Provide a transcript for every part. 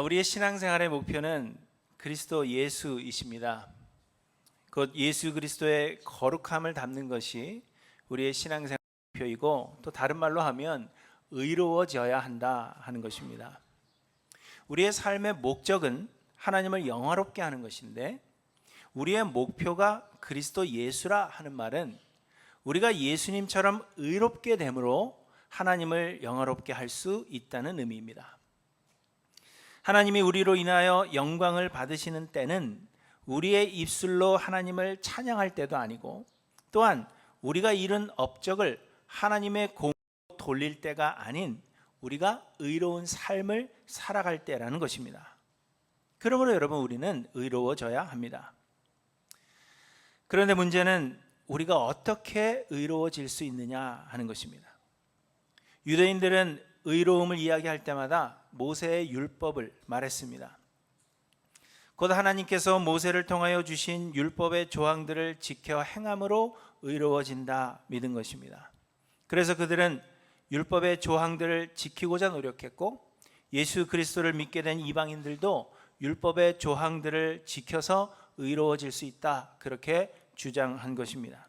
우리의 신앙생활의 목표는 그리스도 예수이십니다. 곧 예수 그리스도의 거룩함을 담는 것이 우리의 신앙생활의 목표이고, 또 다른 말로 하면 의로워져야 한다 하는 것입니다. 우리의 삶의 목적은 하나님을 영화롭게 하는 것인데, 우리의 목표가 그리스도 예수라 하는 말은 우리가 예수님처럼 의롭게 됨으로 하나님을 영화롭게 할 수 있다는 의미입니다. 하나님이 우리로 인하여 영광을 받으시는 때는 우리의 입술로 하나님을 찬양할 때도 아니고, 또한 우리가 이룬 업적을 하나님의 공으로 돌릴 때가 아닌 우리가 의로운 삶을 살아갈 때라는 것입니다. 그러므로 여러분, 우리는 의로워져야 합니다. 그런데 문제는 우리가 어떻게 의로워질 수 있느냐 하는 것입니다. 유대인들은 의로움을 이야기할 때마다 모세의 율법을 말했습니다. 곧 하나님께서 모세를 통하여 주신 율법의 조항들을 지켜 행함으로 의로워진다 믿은 것입니다. 그래서 그들은 율법의 조항들을 지키고자 노력했고, 예수 그리스도를 믿게 된 이방인들도 율법의 조항들을 지켜서 의로워질 수 있다, 그렇게 주장한 것입니다.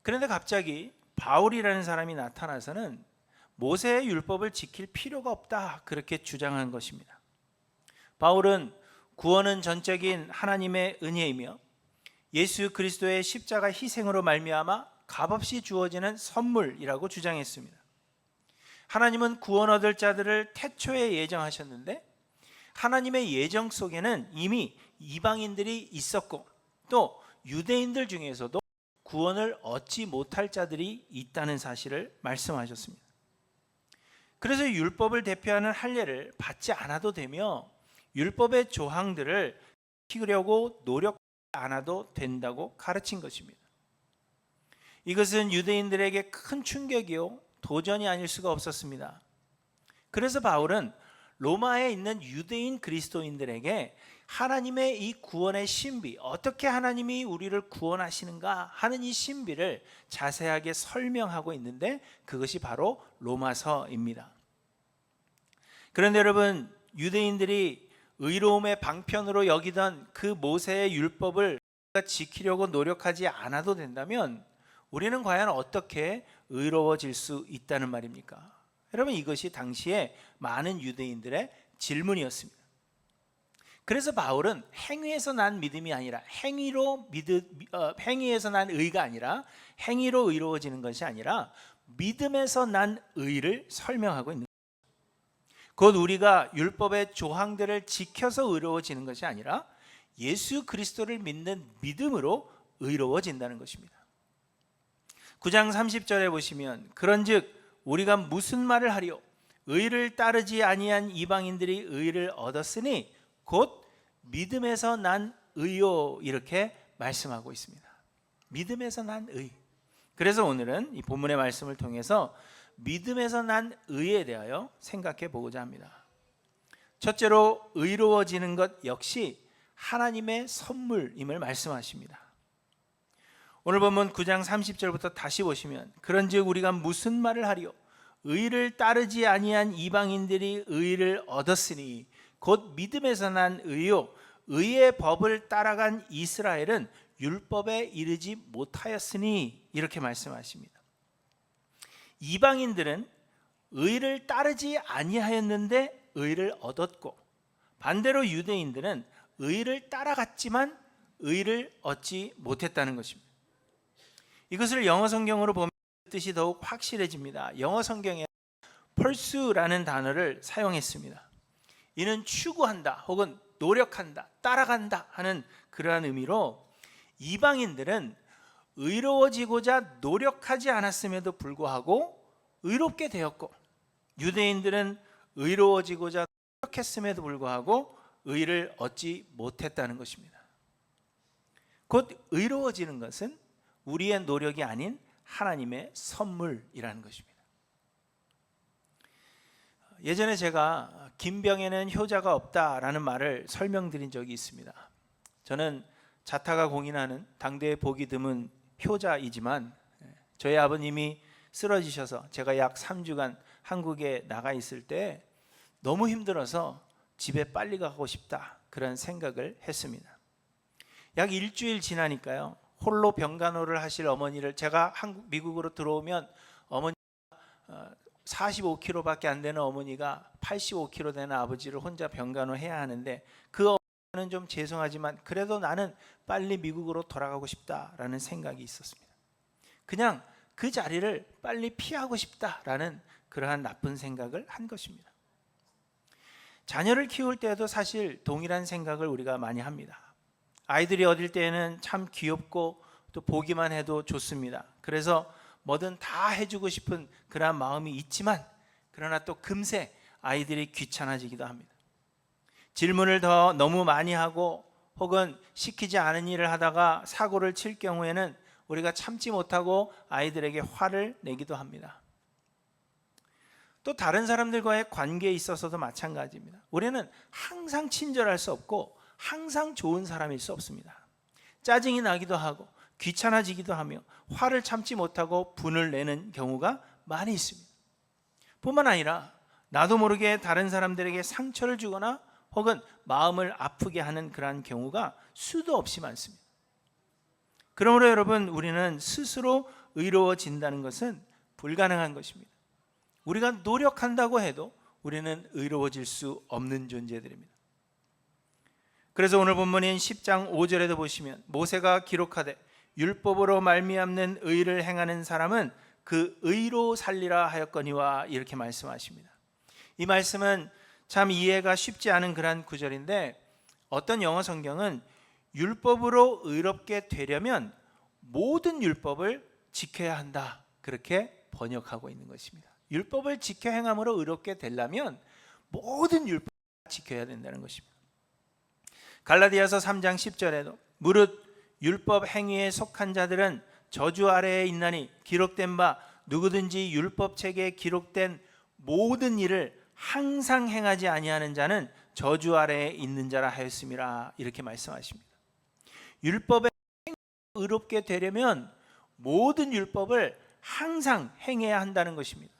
그런데 갑자기 바울이라는 사람이 나타나서는 모세의 율법을 지킬 필요가 없다, 그렇게 주장한 것입니다. 바울은 구원은 전적인 하나님의 은혜이며 예수 그리스도의 십자가 희생으로 말미암아 값없이 주어지는 선물이라고 주장했습니다. 하나님은 구원 얻을 자들을 태초에 예정하셨는데, 하나님의 예정 속에는 이미 이방인들이 있었고, 또 유대인들 중에서도 구원을 얻지 못할 자들이 있다는 사실을 말씀하셨습니다. 그래서 율법을 대표하는 할례를 받지 않아도 되며, 율법의 조항들을 지키려고 노력하지 않아도 된다고 가르친 것입니다. 이것은 유대인들에게 큰 충격이요, 도전이 아닐 수가 없었습니다. 그래서 바울은 로마에 있는 유대인 그리스도인들에게 하나님의 이 구원의 신비, 어떻게 하나님이 우리를 구원하시는가 하는 이 신비를 자세하게 설명하고 있는데, 그것이 바로 로마서입니다. 그런데 여러분, 유대인들이 의로움의 방편으로 여기던 그 모세의 율법을 지키려고 노력하지 않아도 된다면 우리는 과연 어떻게 의로워질 수 있다는 말입니까? 여러분, 이것이 당시에 많은 유대인들의 질문이었습니다. 그래서 바울은 행위에서 난 믿음이 아니라 행위에서 난 의가 아니라 행위로 의로워지는 것이 아니라 믿음에서 난 의를 설명하고 있는 것입니다. 곧 우리가 율법의 조항들을 지켜서 의로워지는 것이 아니라 예수 그리스도를 믿는 믿음으로 의로워진다는 것입니다. 9장 30절에 보시면, 그런즉 우리가 무슨 말을 하리요? 의를 따르지 아니한 이방인들이 의를 얻었으니 곧 믿음에서 난 의요, 이렇게 말씀하고 있습니다. 믿음에서 난 의. 그래서 오늘은 이 본문의 말씀을 통해서 믿음에서 난 의에 대하여 생각해 보고자 합니다. 첫째로, 의로워지는 것 역시 하나님의 선물임을 말씀하십니다. 오늘 본문 9장 30절부터 다시 보시면, 그런즉 우리가 무슨 말을 하리요? 의를 따르지 아니한 이방인들이 의를 얻었으니 곧 믿음에서 난 의요, 의의 법을 따라간 이스라엘은 율법에 이르지 못하였으니, 이렇게 말씀하십니다. 이방인들은 의를 따르지 아니하였는데 의를 얻었고, 반대로 유대인들은 의를 따라갔지만 의를 얻지 못했다는 것입니다. 이것을 영어 성경으로 보면 뜻이 더욱 확실해집니다. 영어 성경에 pursue라는 단어를 사용했습니다. 이는 추구한다 혹은 노력한다, 따라간다 하는 그러한 의미로, 이방인들은 의로워지고자 노력하지 않았음에도 불구하고 의롭게 되었고, 유대인들은 의로워지고자 노력했음에도 불구하고 의를 얻지 못했다는 것입니다. 곧 의로워지는 것은 우리의 노력이 아닌 하나님의 선물이라는 것입니다. 예전에 제가 김병에는 효자가 없다라는 말을 설명드린 적이 있습니다. 저는 자타가 공인하는 당대에 보기 드문 효자이지만, 저희 아버님이 쓰러지셔서 제가 약 3주간 한국에 나가 있을 때 너무 힘들어서 집에 빨리 가고 싶다, 그런 생각을 했습니다. 약 일주일 지나니까요, 홀로 병간호를 하실 어머니를, 제가 미국으로 들어오면 어머니 45kg밖에 안 되는 어머니가 85kg 되는 아버지를 혼자 병간호해야 하는데, 그 어머니는 좀 죄송하지만 그래도 나는 빨리 미국으로 돌아가고 싶다라는 생각이 있었습니다. 그냥 그 자리를 빨리 피하고 싶다라는 그러한 나쁜 생각을 한 것입니다. 자녀를 키울 때도 사실 동일한 생각을 우리가 많이 합니다. 아이들이 어릴 때는 참 귀엽고 또 보기만 해도 좋습니다. 그래서 뭐든 다 해주고 싶은 그런 마음이 있지만, 그러나 또 금세 아이들이 귀찮아지기도 합니다. 질문을 더 너무 많이 하고 혹은 시키지 않은 일을 하다가 사고를 칠 경우에는 우리가 참지 못하고 아이들에게 화를 내기도 합니다. 또 다른 사람들과의 관계에 있어서도 마찬가지입니다. 우리는 항상 친절할 수 없고 항상 좋은 사람일 수 없습니다. 짜증이 나기도 하고 귀찮아지기도 하며 화를 참지 못하고 분을 내는 경우가 많이 있습니다. 뿐만 아니라 나도 모르게 다른 사람들에게 상처를 주거나 혹은 마음을 아프게 하는 그러한 경우가 수도 없이 많습니다. 그러므로 여러분, 우리는 스스로 의로워진다는 것은 불가능한 것입니다. 우리가 노력한다고 해도 우리는 의로워질 수 없는 존재들입니다. 그래서 오늘 본문인 10장 5절에도 보시면 모세가 기록하되 율법으로 말미암는 의를 행하는 사람은 그 의로 살리라 하였거니와, 이렇게 말씀하십니다. 이 말씀은 참 이해가 쉽지 않은 그런 구절인데, 어떤 영어 성경은 율법으로 의롭게 되려면 모든 율법을 지켜야 한다, 그렇게 번역하고 있는 것입니다. 율법을 지켜 행함으로 의롭게 되려면 모든 율법을 지켜야 된다는 것입니다. 갈라디아서 3장 10절에도 무릇 율법 행위에 속한 자들은 저주 아래에 있나니 기록된 바 누구든지 율법책에 기록된 모든 일을 항상 행하지 아니하는 자는 저주 아래에 있는 자라 하였음이라, 이렇게 말씀하십니다. 율법에 의롭게 되려면 모든 율법을 항상 행해야 한다는 것입니다.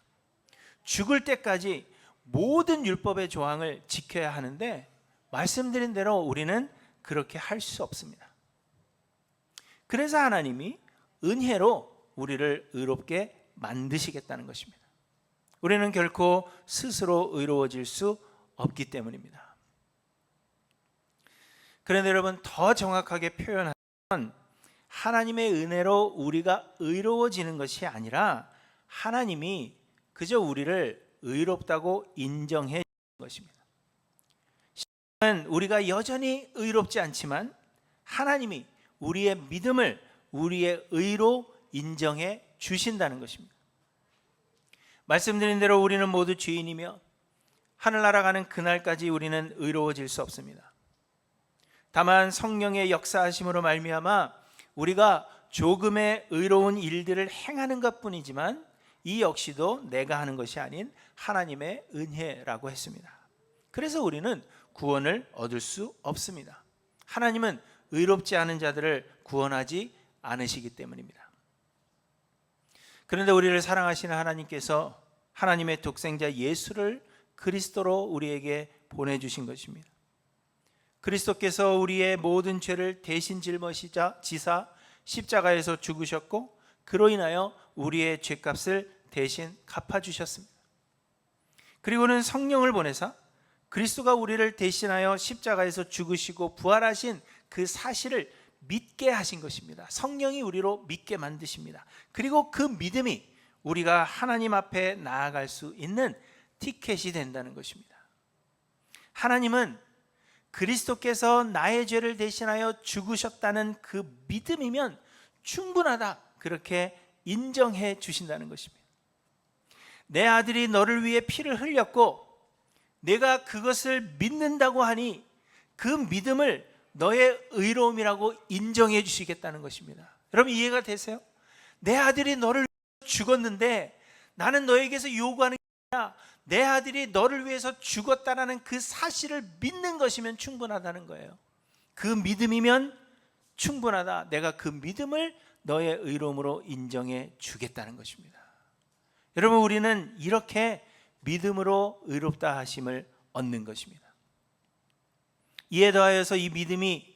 죽을 때까지 모든 율법의 조항을 지켜야 하는데, 말씀드린 대로 우리는 그렇게 할 수 없습니다. 그래서 하나님이 은혜로 우리를 의롭게 만드시겠다는 것입니다. 우리는 결코 스스로 의로워질 수 없기 때문입니다. 그런데 여러분, 더 정확하게 표현하면 하나님의 은혜로 우리가 의로워지는 것이 아니라 하나님이 그저 우리를 의롭다고 인정해 주는 것입니다. 우리가 여전히 의롭지 않지만 하나님이 우리의 믿음을 우리의 의로 인정해 주신다는 것입니다. 말씀드린 대로 우리는 모두 죄인이며 하늘나라 가는 그날까지 우리는 의로워질 수 없습니다. 다만 성령의 역사하심으로 말미암아 우리가 조금의 의로운 일들을 행하는 것뿐이지만 이 역시도 내가 하는 것이 아닌 하나님의 은혜라고 했습니다. 그래서 우리는 구원을 얻을 수 없습니다. 하나님은 의롭지 않은 자들을 구원하지 않으시기 때문입니다. 그런데 우리를 사랑하시는 하나님께서 하나님의 독생자 예수를 그리스도로 우리에게 보내주신 것입니다. 그리스도께서 우리의 모든 죄를 대신 짊어지사 십자가에서 죽으셨고, 그로 인하여 우리의 죄값을 대신 갚아주셨습니다. 그리고는 성령을 보내사 그리스도가 우리를 대신하여 십자가에서 죽으시고 부활하신 그 사실을 믿게 하신 것입니다. 성령이 우리로 믿게 만드십니다. 그리고 그 믿음이 우리가 하나님 앞에 나아갈 수 있는 티켓이 된다는 것입니다. 하나님은 그리스도께서 나의 죄를 대신하여 죽으셨다는 그 믿음이면 충분하다, 그렇게 인정해 주신다는 것입니다. 내 아들이 너를 위해 피를 흘렸고 내가 그것을 믿는다고 하니 그 믿음을 너의 의로움이라고 인정해 주시겠다는 것입니다. 여러분, 이해가 되세요? 내 아들이 너를 위해서 죽었는데 나는 너에게서 요구하는 게 아니라 내 아들이 너를 위해서 죽었다라는 그 사실을 믿는 것이면 충분하다는 거예요. 그 믿음이면 충분하다. 내가 그 믿음을 너의 의로움으로 인정해 주겠다는 것입니다. 여러분, 우리는 이렇게 믿음으로 의롭다 하심을 얻는 것입니다. 이에 더하여서 이 믿음이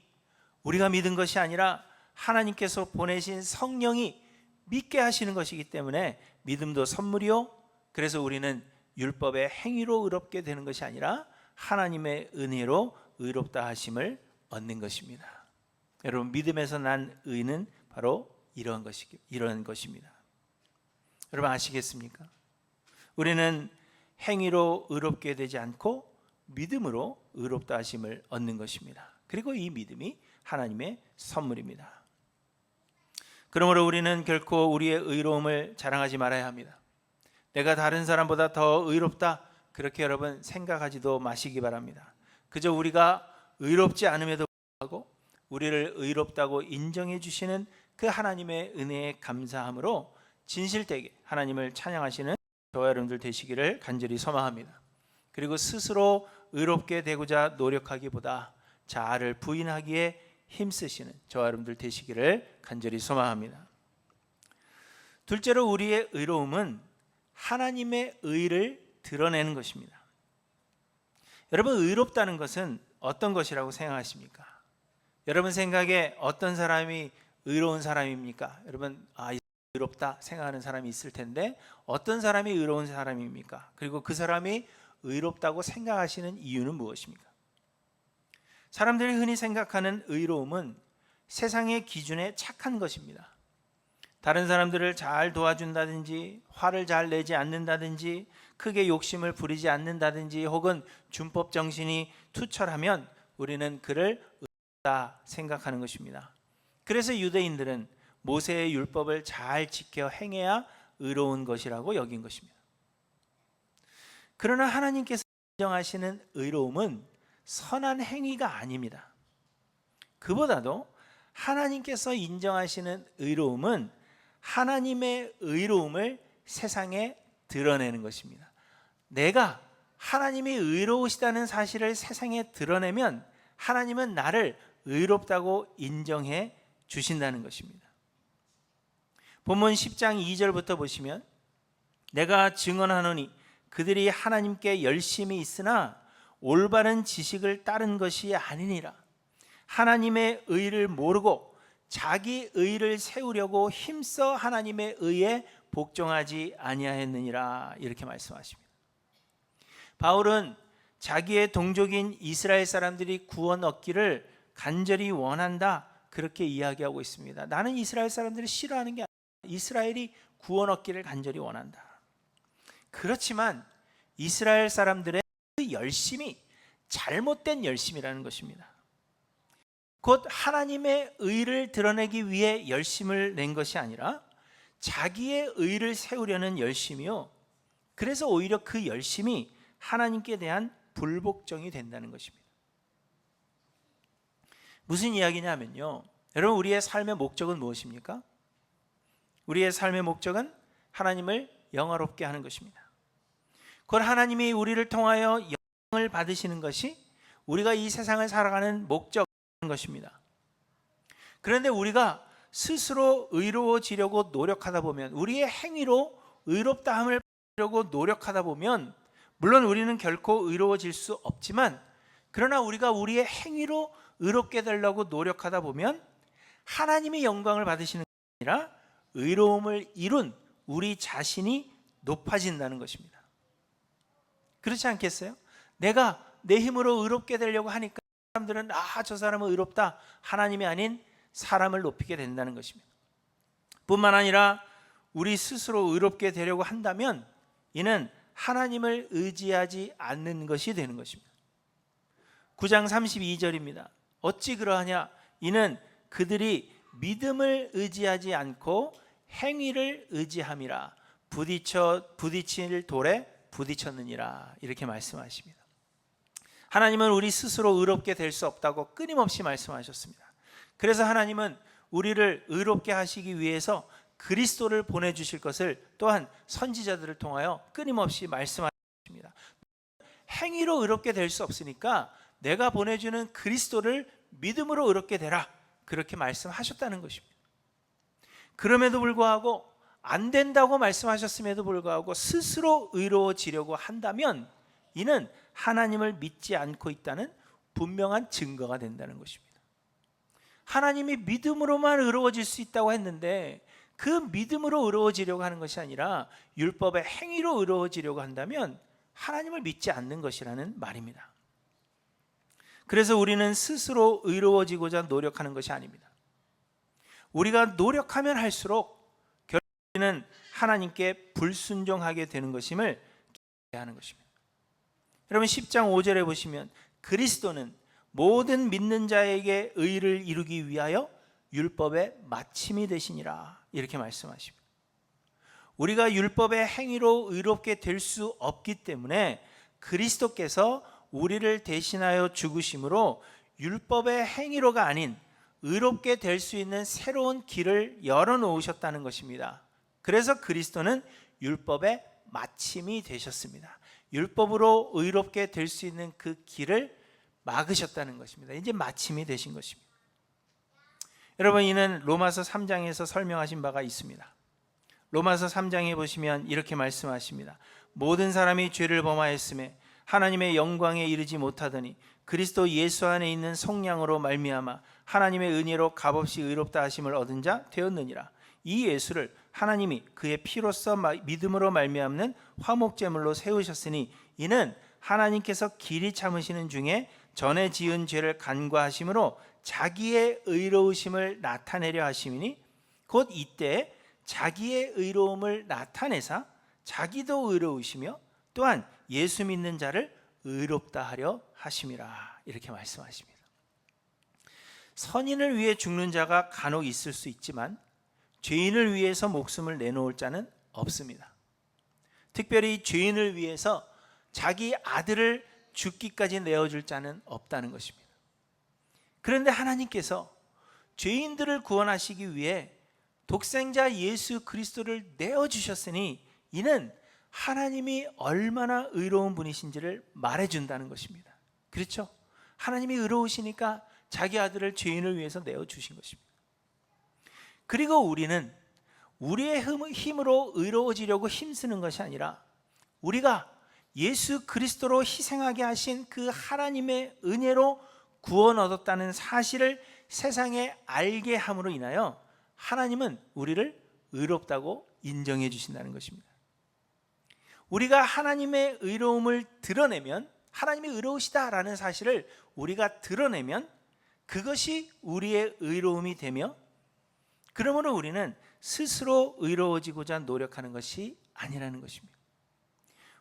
우리가 믿은 것이 아니라 하나님께서 보내신 성령이 믿게 하시는 것이기 때문에 믿음도 선물이요, 그래서 우리는 율법의 행위로 의롭게 되는 것이 아니라 하나님의 은혜로 의롭다 하심을 얻는 것입니다. 여러분, 믿음에서 난 의는 바로 이런 것입니다. 여러분 아시겠습니까? 우리는 행위로 의롭게 되지 않고 믿음으로 의롭다 하심을 얻는 것입니다. 그리고 이 믿음이 하나님의 선물입니다. 그러므로 우리는 결코 우리의 의로움을 자랑하지 말아야 합니다. 내가 다른 사람보다 더 의롭다, 그렇게 여러분 생각하지도 마시기 바랍니다. 그저 우리가 의롭지 않음에도 불구하고 우리를 의롭다고 인정해 주시는 그 하나님의 은혜에 감사함으로 진실되게 하나님을 찬양하시는 저와 여러분들 되시기를 간절히 소망합니다. 그리고 스스로 의롭게 되고자 노력하기보다 자아를 부인하기에 힘쓰시는 저와 여러분들 되시기를 간절히 소망합니다. 둘째로, 우리의 의로움은 하나님의 의를 드러내는 것입니다. 여러분, 의롭다는 것은 어떤 것이라고 생각하십니까? 여러분 생각에 어떤 사람이 의로운 사람입니까? 여러분, 의롭다 생각하는 사람이 있을 텐데 어떤 사람이 의로운 사람입니까? 그리고 그 사람이 의롭다고 생각하시는 이유는 무엇입니까? 사람들이 흔히 생각하는 의로움은 세상의 기준에 착한 것입니다. 다른 사람들을 잘 도와준다든지, 화를 잘 내지 않는다든지, 크게 욕심을 부리지 않는다든지, 혹은 준법 정신이 투철하면 우리는 그를 의롭다 생각하는 것입니다. 그래서 유대인들은 모세의 율법을 잘 지켜 행해야 의로운 것이라고 여긴 것입니다. 그러나 하나님께서 인정하시는 의로움은 선한 행위가 아닙니다. 그보다도 하나님께서 인정하시는 의로움은 하나님의 의로움을 세상에 드러내는 것입니다. 내가 하나님이 의로우시다는 사실을 세상에 드러내면 하나님은 나를 의롭다고 인정해 주신다는 것입니다. 본문 10장 2절부터 보시면, 내가 증언하노니 그들이 하나님께 열심히 있으나 올바른 지식을 따른 것이 아니니라. 하나님의 의를 모르고 자기 의를 세우려고 힘써 하나님의 의에 복종하지 아니하였느니라, 이렇게 말씀하십니다. 바울은 자기의 동족인 이스라엘 사람들이 구원 얻기를 간절히 원한다, 그렇게 이야기하고 있습니다. 나는 이스라엘 사람들을 싫어하는 게 아니라 이스라엘이 구원 얻기를 간절히 원한다. 그렇지만 이스라엘 사람들의 그 열심이 잘못된 열심이라는 것입니다. 곧 하나님의 의를 드러내기 위해 열심을 낸 것이 아니라 자기의 의를 세우려는 열심이요, 그래서 오히려 그 열심이 하나님께 대한 불복종이 된다는 것입니다. 무슨 이야기냐면요, 여러분, 우리의 삶의 목적은 무엇입니까? 우리의 삶의 목적은 하나님을 영화롭게 하는 것입니다. 그건 하나님이 우리를 통하여 영광을 받으시는 것이 우리가 이 세상을 살아가는 목적인 것입니다. 그런데 우리가 스스로 의로워지려고 노력하다 보면, 우리의 행위로 의롭다함을 받으려고 노력하다 보면, 물론 우리는 결코 의로워질 수 없지만, 그러나 우리가 우리의 행위로 의롭게 되려고 노력하다 보면 하나님이 영광을 받으시는 게 아니라 의로움을 이룬 우리 자신이 높아진다는 것입니다. 그렇지 않겠어요? 내가 내 힘으로 의롭게 되려고 하니까 사람들은 저 사람은 의롭다, 하나님이 아닌 사람을 높이게 된다는 것입니다. 뿐만 아니라 우리 스스로 의롭게 되려고 한다면 이는 하나님을 의지하지 않는 것이 되는 것입니다. 9장 32절입니다. 어찌 그러하냐? 이는 그들이 믿음을 의지하지 않고 행위를 의지함이라. 부딪힐 돌에 부딪혔느니라, 이렇게 말씀하십니다. 하나님은 우리 스스로 의롭게 될 수 없다고 끊임없이 말씀하셨습니다. 그래서 하나님은 우리를 의롭게 하시기 위해서 그리스도를 보내주실 것을 또한 선지자들을 통하여 끊임없이 말씀하십니다. 행위로 의롭게 될 수 없으니까 내가 보내주는 그리스도를 믿음으로 의롭게 되라, 그렇게 말씀하셨다는 것입니다. 그럼에도 불구하고 안 된다고 말씀하셨음에도 불구하고 스스로 의로워지려고 한다면 이는 하나님을 믿지 않고 있다는 분명한 증거가 된다는 것입니다. 하나님이 믿음으로만 의로워질 수 있다고 했는데 그 믿음으로 의로워지려고 하는 것이 아니라 율법의 행위로 의로워지려고 한다면 하나님을 믿지 않는 것이라는 말입니다. 그래서 우리는 스스로 의로워지고자 노력하는 것이 아닙니다. 우리가 노력하면 할수록 결국에는 하나님께 불순종하게 되는 것임을 기억해야 하는 것입니다. 여러분 10장 5절에 보시면 그리스도는 모든 믿는 자에게 의를 이루기 위하여 율법의 마침이 되시니라 이렇게 말씀하십니다. 우리가 율법의 행위로 의롭게 될 수 없기 때문에 그리스도께서 우리를 대신하여 죽으심으로 율법의 행위로가 아닌 의롭게 될 수 있는 새로운 길을 열어놓으셨다는 것입니다. 그래서 그리스도는 율법의 마침이 되셨습니다. 율법으로 의롭게 될 수 있는 그 길을 막으셨다는 것입니다. 이제 마침이 되신 것입니다. 여러분 이는 로마서 3장에서 설명하신 바가 있습니다. 로마서 3장에 보시면 이렇게 말씀하십니다. 모든 사람이 죄를 범하였음에 하나님의 영광에 이르지 못하더니 그리스도 예수 안에 있는 속량으로 말미암아 하나님의 은혜로 값없이 의롭다 하심을 얻은 자 되었느니라. 이 예수를 하나님이 그의 피로써 믿음으로 말미암는 화목제물로 세우셨으니 이는 하나님께서 길이 참으시는 중에 전에 지은 죄를 간과하심으로 자기의 의로우심을 나타내려 하심이니 곧 이때 자기의 의로움을 나타내사 자기도 의로우시며 또한 예수 믿는 자를 의롭다 하려 하심이라 이렇게 말씀하십니다. 선인을 위해 죽는 자가 간혹 있을 수 있지만 죄인을 위해서 목숨을 내놓을 자는 없습니다. 특별히 죄인을 위해서 자기 아들을 죽기까지 내어줄 자는 없다는 것입니다. 그런데 하나님께서 죄인들을 구원하시기 위해 독생자 예수 그리스도를 내어주셨으니 이는 하나님이 얼마나 의로운 분이신지를 말해준다는 것입니다. 그렇죠? 하나님이 의로우시니까 자기 아들을 죄인을 위해서 내어주신 것입니다. 그리고 우리는 우리의 힘으로 의로워지려고 힘쓰는 것이 아니라 우리가 예수 그리스도로 희생하게 하신 그 하나님의 은혜로 구원 얻었다는 사실을 세상에 알게 함으로 인하여 하나님은 우리를 의롭다고 인정해 주신다는 것입니다. 우리가 하나님의 의로움을 드러내면 하나님이 의로우시다라는 사실을 우리가 드러내면 그것이 우리의 의로움이 되며 그러므로 우리는 스스로 의로워지고자 노력하는 것이 아니라는 것입니다.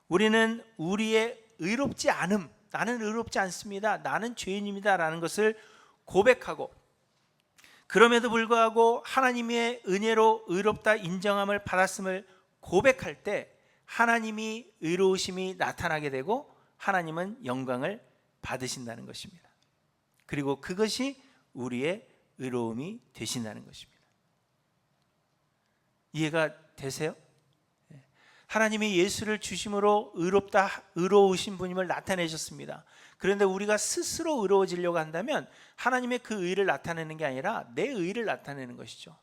우리는 우리의 의롭지 않음, 나는 의롭지 않습니다, 나는 죄인입니다 라는 것을 고백하고 그럼에도 불구하고 하나님의 은혜로 의롭다 인정함을 받았음을 고백할 때 하나님이 의로우심이 나타나게 되고 하나님은 영광을 받으신다는 것입니다. 그리고 그것이 우리의 의로움이 되신다는 것입니다. 이해가 되세요? 하나님이 예수를 주심으로 의로우신 분임을 나타내셨습니다. 그런데 우리가 스스로 의로워지려고 한다면 하나님의 그 의를 나타내는 게 아니라 내 의를 나타내는 것이죠.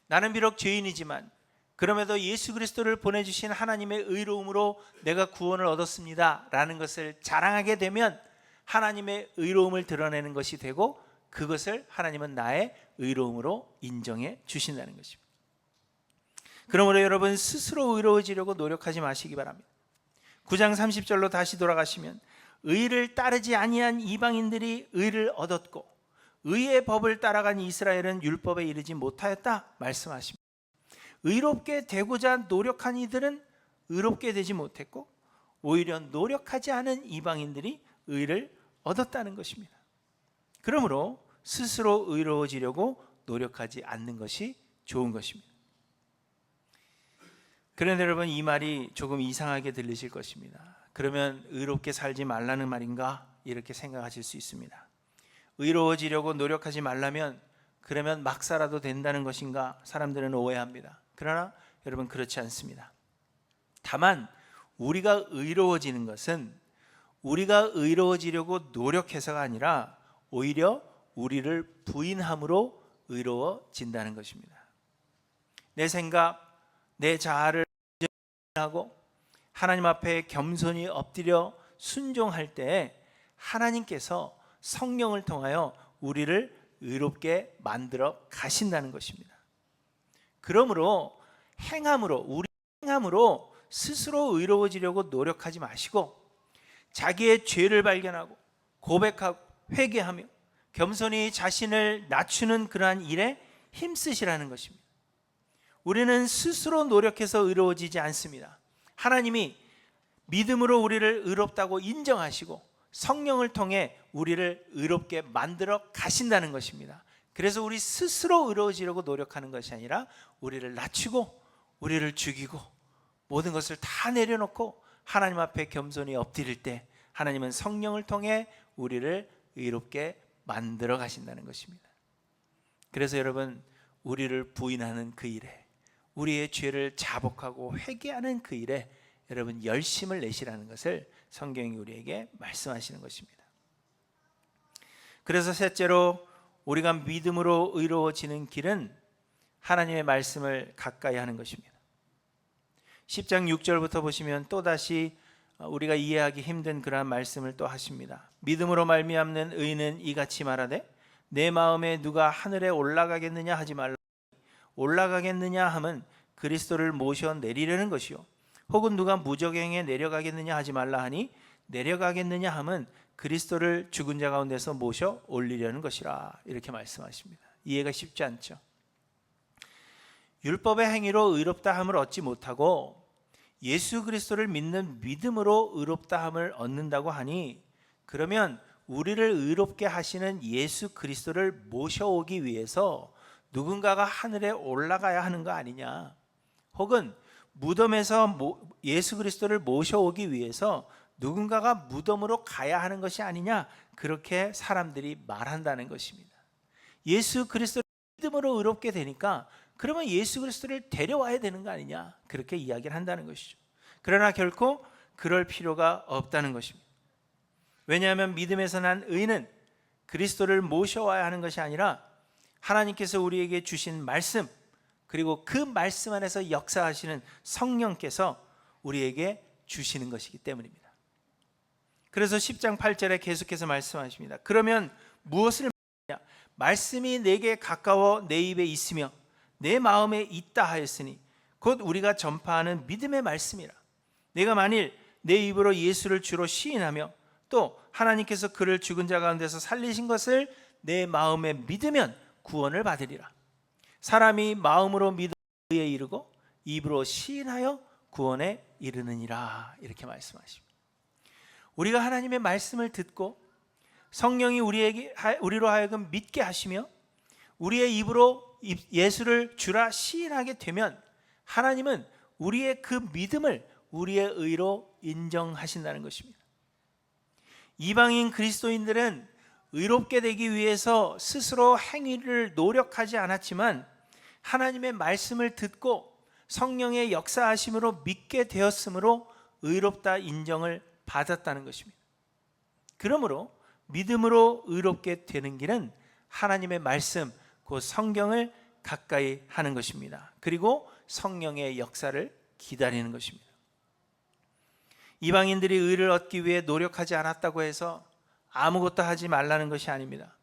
나는 비록 죄인이지만 그럼에도 예수 그리스도를 보내주신 하나님의 의로움으로 내가 구원을 얻었습니다 라는 것을 자랑하게 되면 하나님의 의로움을 드러내는 것이 되고 그것을 하나님은 나의 의로움으로 인정해 주신다는 것입니다. 그러므로 여러분 스스로 의로워지려고 노력하지 마시기 바랍니다. 9장 30절로 다시 돌아가시면 의를 따르지 아니한 이방인들이 의를 얻었고 의의 법을 따라간 이스라엘은 율법에 이르지 못하였다 말씀하십니다. 의롭게 되고자 노력한 이들은 의롭게 되지 못했고 오히려 노력하지 않은 이방인들이 의를 얻었다는 것입니다. 그러므로 스스로 의로워지려고 노력하지 않는 것이 좋은 것입니다. 그런데 여러분 이 말이 조금 이상하게 들리실 것입니다. 그러면 의롭게 살지 말라는 말인가? 이렇게 생각하실 수 있습니다. 의로워지려고 노력하지 말라면 그러면 막 살아도 된다는 것인가? 사람들은 오해합니다. 그러나 여러분 그렇지 않습니다. 다만 우리가 의로워지는 것은 우리가 의로워지려고 노력해서가 아니라 오히려 우리를 부인함으로 의로워진다는 것입니다. 내 생각, 내 자아를 하고 하나님 앞에 겸손히 엎드려 순종할 때 하나님께서 성령을 통하여 우리를 의롭게 만들어 가신다는 것입니다. 그러므로 우리 행함으로 스스로 의로워지려고 노력하지 마시고 자기의 죄를 발견하고 고백하고 회개하며 겸손히 자신을 낮추는 그러한 일에 힘쓰시라는 것입니다. 우리는 스스로 노력해서 의로워지지 않습니다. 하나님이 믿음으로 우리를 의롭다고 인정하시고 성령을 통해 우리를 의롭게 만들어 가신다는 것입니다. 그래서 우리 스스로 의로워지려고 노력하는 것이 아니라 우리를 낮추고 우리를 죽이고 모든 것을 다 내려놓고 하나님 앞에 겸손히 엎드릴 때 하나님은 성령을 통해 우리를 의롭게 만들어 가신다는 것입니다. 그래서 여러분, 우리를 부인하는 그 일에, 우리의 죄를 자복하고 회개하는 그 일에 여러분 열심을 내시라는 것을 성경이 우리에게 말씀하시는 것입니다. 그래서 셋째로 우리가 믿음으로 의로워지는 길은 하나님의 말씀을 가까이 하는 것입니다. 10장 6절부터 보시면 또다시 우리가 이해하기 힘든 그러한 말씀을 또 하십니다. 믿음으로 말미암는 의인은 이같이 말하되 내 마음에 누가 하늘에 올라가겠느냐 하지 말라. 올라가겠느냐 함은 그리스도를 모셔 내리려는 것이요 혹은 누가 무저갱에 내려가겠느냐 하지 말라 하니 내려가겠느냐 함은 그리스도를 죽은 자 가운데서 모셔 올리려는 것이라. 이렇게 말씀하십니다. 이해가 쉽지 않죠. 율법의 행위로 의롭다함을 얻지 못하고 예수 그리스도를 믿는 믿음으로 의롭다함을 얻는다고 하니, 그러면 우리를 의롭게 하시는 예수 그리스도를 모셔오기 위해서 누군가가 하늘에 올라가야 하는 거 아니냐, 혹은 무덤에서 예수 그리스도를 모셔오기 위해서 누군가가 무덤으로 가야 하는 것이 아니냐, 그렇게 사람들이 말한다는 것입니다. 예수 그리스도를 믿음으로 의롭게 되니까 그러면 예수 그리스도를 데려와야 되는 거 아니냐, 그렇게 이야기를 한다는 것이죠. 그러나 결코 그럴 필요가 없다는 것입니다. 왜냐하면 믿음에서 난 의인은 그리스도를 모셔와야 하는 것이 아니라 하나님께서 우리에게 주신 말씀, 그리고 그 말씀 안에서 역사하시는 성령께서 우리에게 주시는 것이기 때문입니다. 그래서 10장 8절에 계속해서 말씀하십니다. 그러면 무엇을 말하냐? 말씀이 내게 가까워 내 입에 있으며 내 마음에 있다 하였으니 곧 우리가 전파하는 믿음의 말씀이라. 내가 만일 내 입으로 예수를 주로 시인하며 또 하나님께서 그를 죽은 자 가운데서 살리신 것을 내 마음에 믿으면 구원을 받으리라. 사람이 마음으로 믿어 의에 이르고 입으로 시인하여 구원에 이르느니라. 이렇게 말씀하십니다. 우리가 하나님의 말씀을 듣고 성령이 우리로 하여금 믿게 하시며 우리의 입으로 예수를 주라 시인하게 되면 하나님은 우리의 그 믿음을 우리의 의로 인정하신다는 것입니다. 이방인 그리스도인들은 의롭게 되기 위해서 스스로 행위를 노력하지 않았지만 하나님의 말씀을 듣고 성령의 역사하심으로 믿게 되었으므로 의롭다 인정을 받았다는 것입니다. 그러므로 믿음으로 의롭게 되는 길은 하나님의 말씀, 그 성경을 가까이 하는 것입니다. 그리고 성령의 역사를 기다리는 것입니다. 이방인들이 의를 얻기 위해 노력하지 않았다고 해서 아무것도 하지 말라는 것이 아닙니다.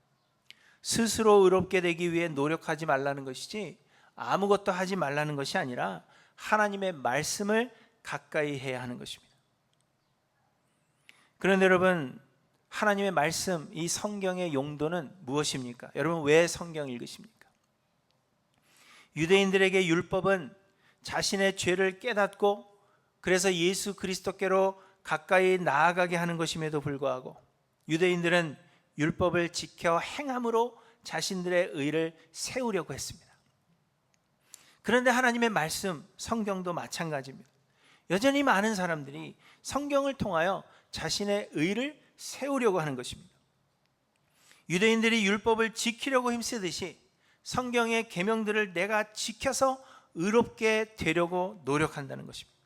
스스로 의롭게 되기 위해 노력하지 말라는 것이지 아무것도 하지 말라는 것이 아니라 하나님의 말씀을 가까이 해야 하는 것입니다. 그런데 여러분, 하나님의 말씀, 이 성경의 용도는 무엇입니까? 여러분, 왜 성경 읽으십니까? 유대인들에게 율법은 자신의 죄를 깨닫고 그래서 예수 그리스도께로 가까이 나아가게 하는 것임에도 불구하고 유대인들은 율법을 지켜 행함으로 자신들의 의를 세우려고 했습니다. 그런데 하나님의 말씀, 성경도 마찬가지입니다. 여전히 많은 사람들이 성경을 통하여 자신의 의를 세우려고 하는 것입니다. 유대인들이 율법을 지키려고 힘쓰듯이 성경의 계명들을 내가 지켜서 의롭게 되려고 노력한다는 것입니다.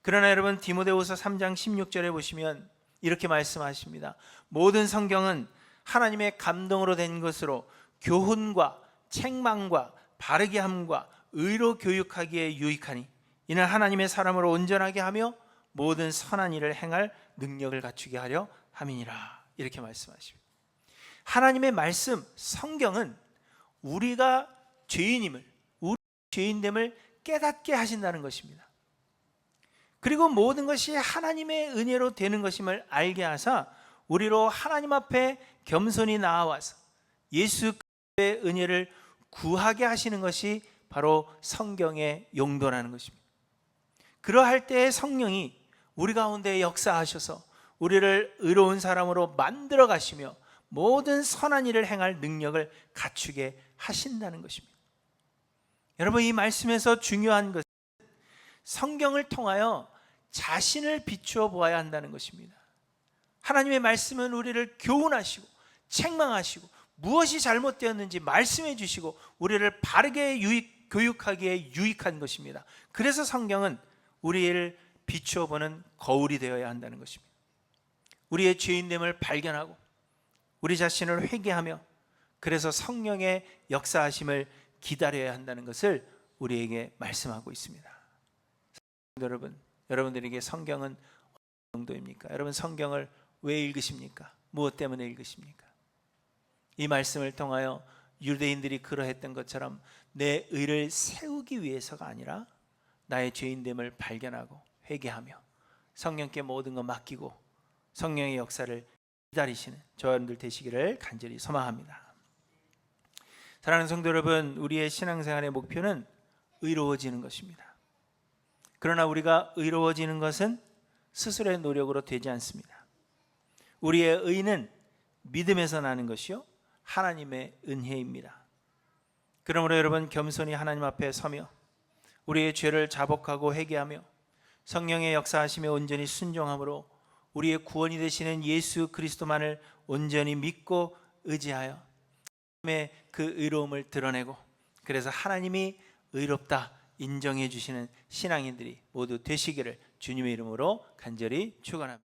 그러나 여러분, 디모데후서 3장 16절에 보시면 이렇게 말씀하십니다. 모든 성경은 하나님의 감동으로 된 것으로 교훈과 책망과 바르게 함과 의로 교육하기에 유익하니 이는 하나님의 사람으로 온전하게 하며 모든 선한 일을 행할 능력을 갖추게 하려 함이니라. 이렇게 말씀하십니다. 하나님의 말씀, 성경은 우리가 죄인임을, 우리 죄인됨을 깨닫게 하신다는 것입니다. 그리고 모든 것이 하나님의 은혜로 되는 것임을 알게 하사 우리로 하나님 앞에 겸손히 나아와서 예수 그리스도의 은혜를 구하게 하시는 것이 바로 성경의 용도라는 것입니다. 그러할 때에 성령이 우리 가운데 역사하셔서 우리를 의로운 사람으로 만들어 가시며 모든 선한 일을 행할 능력을 갖추게 하신다는 것입니다. 여러분, 이 말씀에서 중요한 것은 성경을 통하여 자신을 비추어 보아야 한다는 것입니다. 하나님의 말씀은 우리를 교훈하시고 책망하시고 무엇이 잘못되었는지 말씀해 주시고 우리를 바르게 교육하기에 유익한 것입니다. 그래서 성경은 우리를 비추어 보는 거울이 되어야 한다는 것입니다. 우리의 죄인됨을 발견하고 우리 자신을 회개하며 그래서 성령의 역사하심을 기다려야 한다는 것을 우리에게 말씀하고 있습니다. 여러분, 여러분들에게 성경은 어느 정도입니까? 여러분, 성경을 왜 읽으십니까? 무엇 때문에 읽으십니까? 이 말씀을 통하여 유대인들이 그러했던 것처럼 내 의를 세우기 위해서가 아니라 나의 죄인됨을 발견하고 회개하며 성령께 모든 것 맡기고 성령의 역사를 기다리시는 저와 여러분들 되시기를 간절히 소망합니다. 사랑하는 성도 여러분, 우리의 신앙생활의 목표는 의로워지는 것입니다. 그러나 우리가 의로워지는 것은 스스로의 노력으로 되지 않습니다. 우리의 의는 믿음에서 나는 것이요 하나님의 은혜입니다. 그러므로 여러분, 겸손히 하나님 앞에 서며 우리의 죄를 자복하고 회개하며 성령의 역사하심에 온전히 순종함으로 우리의 구원이 되시는 예수 그리스도만을 온전히 믿고 의지하여 하나님의 그 의로움을 드러내고 그래서 하나님이 의롭다 인정해 주시는 신앙인들이 모두 되시기를 주님의 이름으로 간절히 축원합니다.